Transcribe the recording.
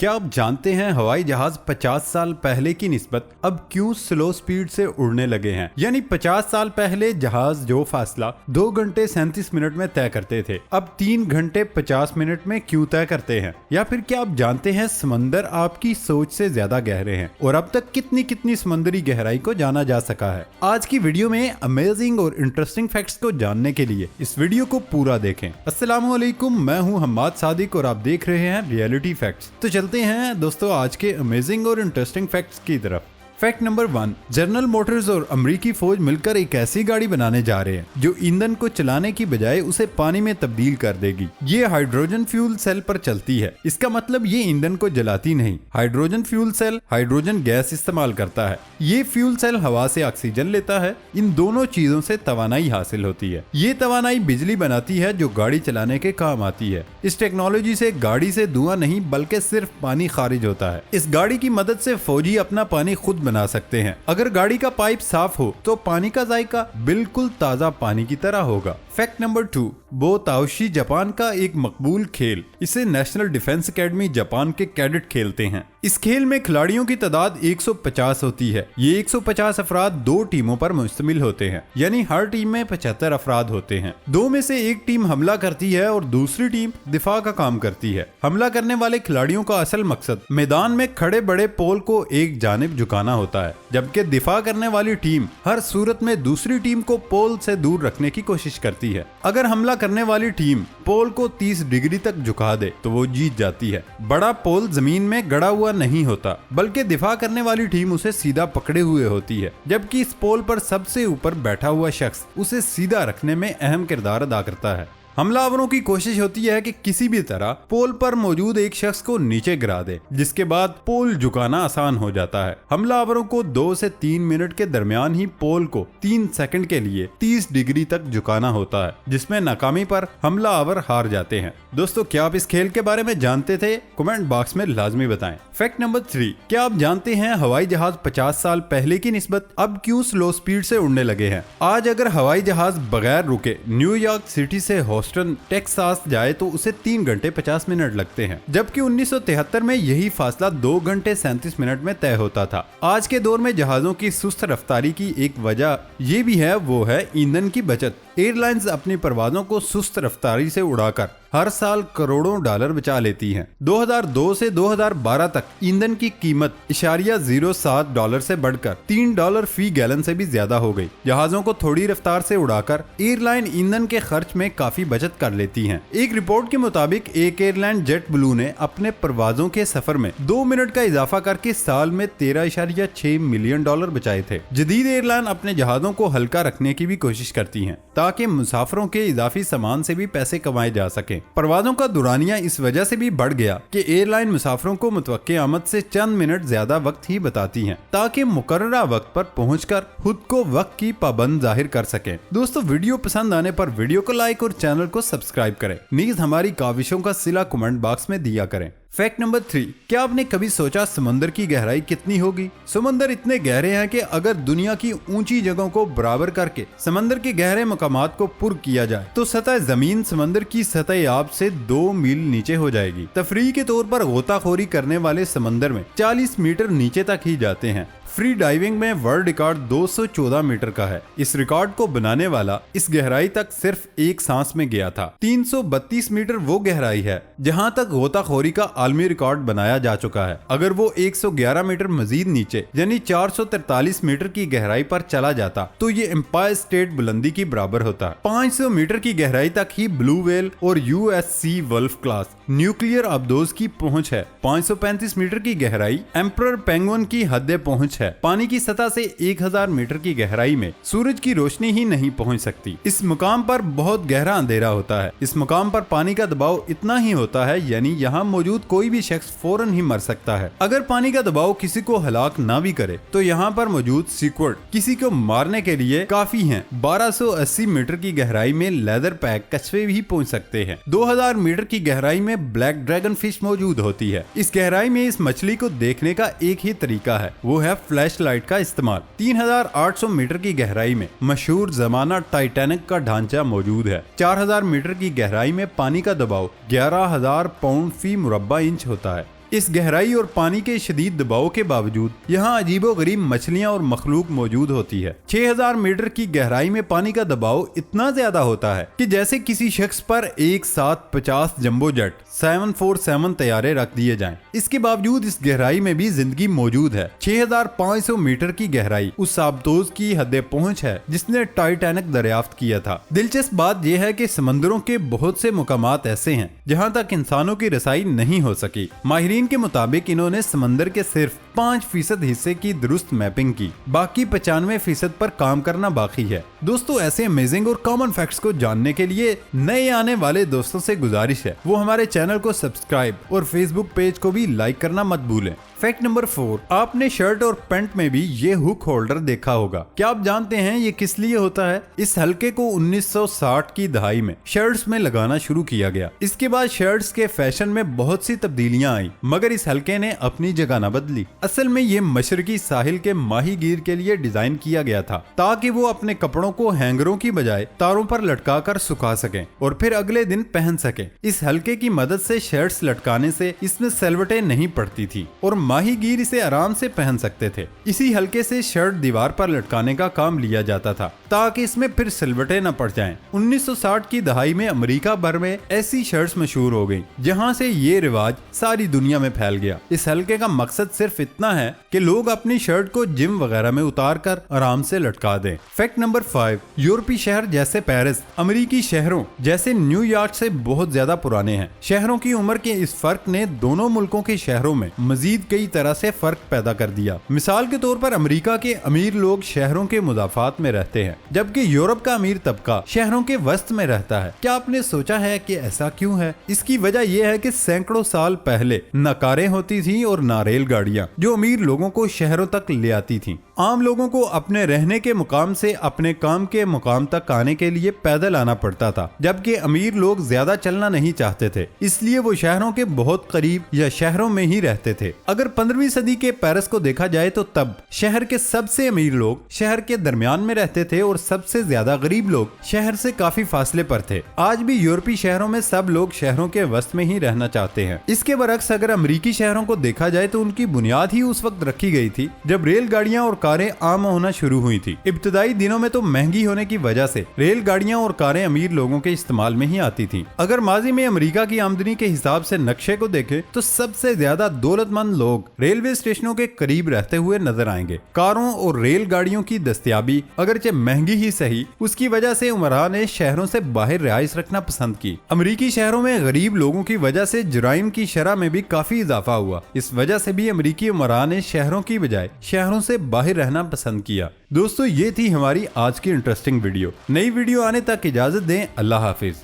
क्या आप जानते हैं हवाई जहाज 50 साल पहले की निस्बत अब क्यों स्लो स्पीड से उड़ने लगे हैं? यानी 50 साल पहले जहाज जो फासला 2 घंटे 37 मिनट में तय करते थे, अब 3 घंटे 50 मिनट में क्यों तय करते हैं? या फिर क्या आप जानते हैं समंदर आपकी सोच से ज्यादा गहरे हैं और अब तक कितनी कितनी समुद्री गहराई को जाना जा सका है? आज की वीडियो में अमेजिंग और इंटरेस्टिंग फैक्ट्स को जानने के लिए इस वीडियो को पूरा देखें। अस्सलामु अलैकुम, मैं हूं हम्माद सादिक और आप देख रहे हैं रियलिटी फैक्ट्स। तो चलते हैं दोस्तों आज के अमेजिंग और इंटरेस्टिंग फैक्ट्स की तरफ। फैक्ट नंबर 1, जनरल मोटर्स और अमेरिकी फौज मिलकर एक ऐसी गाड़ी बनाने जा रहे हैं जो ईंधन को चलाने की बजाय उसे पानी में तब्दील कर देगी। ये हाइड्रोजन फ्यूल सेल पर चलती है। इसका मतलब ये ईंधन को जलाती नहीं। Hydrogen fuel cell hydrogen gas इस्तेमाल करता है। ये फ्यूल सेल हवा से ऑक्सीजन लेता है। इन दोनों चीजों से तवानाई हासिल होती है। ये तवानाई बिजली बनाती है जो गाड़ी चलाने के काम आती है। इस टेक्नोलॉजी से गाड़ी से धुआं नहीं बल्कि सिर्फ पानी खारिज होता है। इस गाड़ी की मदद से फौजी अपना पानी खुद बना सकते हैं। अगर गाड़ी का पाइप साफ हो तो पानी का जायका बिल्कुल ताजा पानी की तरह होगा। फैक्ट नंबर 2, बो ताओशी जापान का एक मकबूल खेल। इसे नेशनल डिफेंस एकेडमी जापान के कैडेट खेलते हैं। इस खेल में खिलाड़ियों की तादाद 150 होती है। ये 150 अफराद 2 टीमों पर मुश्तमिल होते हैं, यानी हर टीम में 75 अफराद होते हैं। 2 में से एक टीम हमला करती है और दूसरी टीम दिफा का काम करती है। हमला करने वाले खिलाड़ियों का असल मकसद मैदान में खड़े बड़े पोल को एक जानिब झुकाना होता है, जबकि दिफा करने वाली टीम हर सूरत में दूसरी टीम को पोल से दूर रखने की कोशिश करती है। अगर हमला करने वाली टीम पोल को 30 डिग्री तक झुका दे तो वो जीत जाती है। बड़ा पोल जमीन में गड़ा हुआ नहीं होता, बल्कि दिफा करने वाली टीम उसे सीधा पकड़े हुए होती है, जबकि इस पोल पर सबसे ऊपर बैठा हुआ शख्स उसे सीधा रखने में अहम किरदार अदा करता है। हमलावरों की कोशिश होती है कि किसी भी तरह पोल पर मौजूद एक शख्स को नीचे गिरा दे, जिसके बाद पोल झुकाना आसान हो जाता है। हमलावरों को 2 से 3 मिनट के दरमियान ही पोल को 3 सेकंड के लिए 30 डिग्री तक झुकाना होता है, जिसमें नाकामी पर हमलावर हार जाते हैं। दोस्तों, क्या आप इस खेल के बारे में जानते थे? कमेंट बॉक्स में लाजमी बताएं। फैक्ट नंबर 3, क्या आप जानते हैं हवाई जहाज 50 साल पहले की निस्बत अब क्यों स्लो स्पीड से उड़ने लगे हैं? आज अगर हवाई जहाज बगैर रुके न्यूयॉर्क सिटी से ह्यूस्टन टेक्सास जाए तो उसे 3 घंटे 50 मिनट लगते हैं, जबकि 1973 में यही फासला 2 घंटे 37 मिनट में तय होता था। आज के दौर में जहाजों की सुस्त रफ्तारी की एक वजह ये भी है, वो है ईंधन की बचत। एयरलाइंस अपनी परवाजों को सुस्त रफ्तारी से उड़ाकर हर साल करोड़ों डॉलर बचा लेती हैं। 2002 से 2012 तक ईंधन की कीमत $0.07 से बढ़कर $3 फी गैलन से भी ज्यादा हो गई। जहाजों को थोड़ी रफ्तार से उड़ाकर एयरलाइन ईंधन के खर्च में काफी बचत कर लेती हैं। एक रिपोर्ट के मुताबिक एक एयरलाइन जेट ब्लू ने अपने परवाजों के सफर में 2 मिनट का इजाफा करके साल में $13.6 मिलियन बचाए थे। जदीद एयरलाइन अपने जहाजों को हल्का रखने की भी कोशिश करती हैं ताकि मुसाफिरों के इजाफी सामान से भी पैसे कमाए जा सके। परवाजों का दुरानिया इस वजह से भी बढ़ गया कि एयरलाइन मुसाफिरों को मुतवक्के आमद से चंद मिनट ज्यादा वक्त ही बताती हैं, ताकि मुकर्ररा वक्त पर पहुंचकर खुद को वक्त की पाबंद जाहिर कर सकें। दोस्तों, वीडियो पसंद आने पर वीडियो को लाइक और चैनल को सब्सक्राइब करें। नीज हमारी काविशों का सिला कमेंट बॉक्स में दिया करें। फैक्ट नंबर 3, क्या आपने कभी सोचा समंदर की गहराई कितनी होगी? समंदर इतने गहरे हैं कि अगर दुनिया की ऊंची जगहों को बराबर करके समंदर के गहरे मकामात को पुर किया जाए तो सतह जमीन समंदर की सतह आब से 2 मील नीचे हो जाएगी। तफरीह के तौर पर गोताखोरी करने वाले समंदर में 40 मीटर नीचे तक ही जाते हैं। फ्री डाइविंग में वर्ल्ड रिकॉर्ड 214 मीटर का है। इस रिकॉर्ड को बनाने वाला इस गहराई तक सिर्फ एक सांस में गया था। 332 मीटर वो गहराई है जहां तक गोताखोरी का आलमी रिकॉर्ड बनाया जा चुका है। अगर वो 111 मीटर मजीद नीचे यानी 443 मीटर की गहराई पर चला जाता तो ये एम्पायर स्टेट बुलंदी की बराबर होता। 500 मीटर की गहराई तक ही ब्लू व्हेल और USC वल्फ क्लास न्यूक्लियर आबदोज की पहुंच है। 535 मीटर की गहराई एम्परर पेंगुइन की हद पहुंच है। पानी की सतह से 1000 मीटर की गहराई में सूरज की रोशनी ही नहीं पहुंच सकती। इस मुकाम पर बहुत गहरा अंधेरा होता है। इस मुकाम पर पानी का दबाव इतना ही होता है, यानी यहाँ मौजूद कोई भी शख्स फौरन ही मर सकता है। अगर पानी का दबाव किसी को हलाक ना भी करे तो यहाँ पर मौजूद सीक्वर्ड किसी को मारने के लिए काफी हैं। 1280 मीटर की गहराई में लेदर पैक कछुए भी पहुंच सकते हैं। 2000 मीटर की गहराई में ब्लैक ड्रैगन फिश मौजूद होती है। इस गहराई में इस मछली को देखने का एक ही तरीका है, वो है फ्लैश लाइट का इस्तेमाल। 3800 मीटर की गहराई में मशहूर जमाना टाइटैनिक का ढांचा मौजूद है। 4000 मीटर की गहराई में पानी का दबाव 11000 पाउंड फी मुरब्बा इंच होता है। इस गहराई और पानी के शदीद दबाव के बावजूद यहाँ अजीबोगरीब मछलियाँ और मखलूक मौजूद होती है। 6000 मीटर की गहराई में पानी का दबाव इतना ज्यादा होता है कि जैसे किसी शख्स पर एक साथ 50 जंबो जेट 747 तैयारे रख दिए जाएं। इसके बावजूद इस गहराई में भी जिंदगी मौजूद है। 6500 मीटर की गहराई उस आबदोज की हद पहुंच है जिसने टाइटैनिक दरियाफ्त किया था। दिलचस्प बात यह है कि समंदरों के बहुत से मुकामात ऐसे हैं जहां तक इंसानों की रसाई नहीं हो सकी। माहिरीन के मुताबिक इन्होंने समंदर के सिर्फ 5% हिस्से की दुरुस्त मैपिंग की, बाकी 95% पर काम करना बाकी है। दोस्तों, ऐसे अमेजिंग और कॉमन फैक्ट्स को जानने के लिए नए आने वाले दोस्तों से गुजारिश है वो हमारे चैनल को सब्सक्राइब और फेसबुक पेज को भी लाइक करना मत भूलें। फैक्ट नंबर 4, आपने शर्ट और पैंट में भी ये हुक होल्डर देखा होगा। क्या आप जानते हैं ये किस लिए होता है? इस हल्के को 1960 की दहाई में शर्ट्स में लगाना शुरू किया गया। इसके बाद शर्ट्स के फैशन में बहुत सी तब्दीलियां आई, मगर इस हल्के ने अपनी जगह न बदली। असल में ये मशरकी साहिल के माहीगीर के लिए डिजाइन किया गया था ताकि वो अपने कपड़ों को हैंगरों की बजाय तारों पर लटका कर सुखा सकें और फिर अगले दिन पहन सकें। इस हल्के की मदद से शर्ट्स लटकाने से इसमें सिलवटें नहीं पड़ती थी और माहीगीर इसे आराम से पहन सकते थे। इसी हल्के से शर्ट दीवार पर लटकाने का काम लिया जाता था ताकि इसमें फिर सिलवटें न पड़ जाएं। 1960 की दहाई में अमेरिका भर में ऐसी शर्ट्स मशहूर हो गईं, जहां से ये रिवाज सारी दुनिया में फैल गया। इस हल्के का मकसद सिर्फ इतना है कि लोग अपनी शर्ट को जिम वगैरह में उतार कर आराम से लटका दें। फैक्ट नंबर 5, यूरोपीय शहर जैसे पेरिस अमेरिकी शहरों जैसे न्यूयॉर्क से बहुत ज्यादा पुराने हैं। शहरों की उम्र के इस फर्क ने दोनों मुल्कों के शहरों में मजीद कई तरह से फर्क पैदा कर दिया। मिसाल के तौर पर अमेरिका के अमीर लोग शहरों के मुदाफात में रहते हैं, जबकि यूरोप का अमीर तबका शहरों के वस्त में रहता है। क्या आपने सोचा है कि ऐसा क्यों है? इसकी वजह यह है कि सैकड़ों साल पहले न कारें होती थी और न रेलगाड़ियां जो अमीर लोगों को शहरों तक ले आती थी। आम लोगों को अपने रहने के मुकाम से अपने काम के मुकाम तक आने के लिए पैदल आना पड़ता था, जबकि अमीर लोग ज्यादा चलना नहीं चाहते थे, इसलिए वो शहरों के बहुत करीब या शहरों में ही रहते थे। अगर 15वीं सदी के पेरिस को देखा जाए तो तब शहर के सबसे अमीर लोग शहर के दरमियान में रहते थे और सबसे ज्यादा गरीब लोग शहर से काफी फासले पर थे। आज भी यूरोपीय शहरों में सब लोग शहरों के वस्त में ही रहना चाहते हैं। इसके बरक्स अगर अमेरिकी शहरों को देखा जाए तो उनकी बुनियाद ही उस वक्त रखी गई थी जब रेलगाड़ियां और कारें आम होना शुरू हुई थी। इब्तदाई दिनों में तो महंगी होने की वजह से रेलगाड़ियां और कारें अमीर लोगों के इस्तेमाल में ही आती थी। अगर माजी में अमेरिका की आमदनी के हिसाब से नक्शे को देखें तो सबसे ज्यादा दौलतमंद लोग रेलवे स्टेशनों के करीब रहते हुए नजर आएंगे। कारों और रेलगाड़ियों की दस्तयाबी अगरचे महंगी ही सही, उसकी वजह से उमरा ने शहरों से बाहर रिहाइश रखना पसंद की। अमेरिकी शहरों में गरीब लोगों की वजह से जुराइम की शरह में भी काफी इजाफा हुआ। इस वजह से भी अमेरिकी उमरा ने शहरों की बजाय शहरों से बाहर रहना पसंद किया। दोस्तों, ये थी हमारी आज की इंटरेस्टिंग वीडियो। नई वीडियो आने तक इजाजत दें। अल्लाह हाफिज।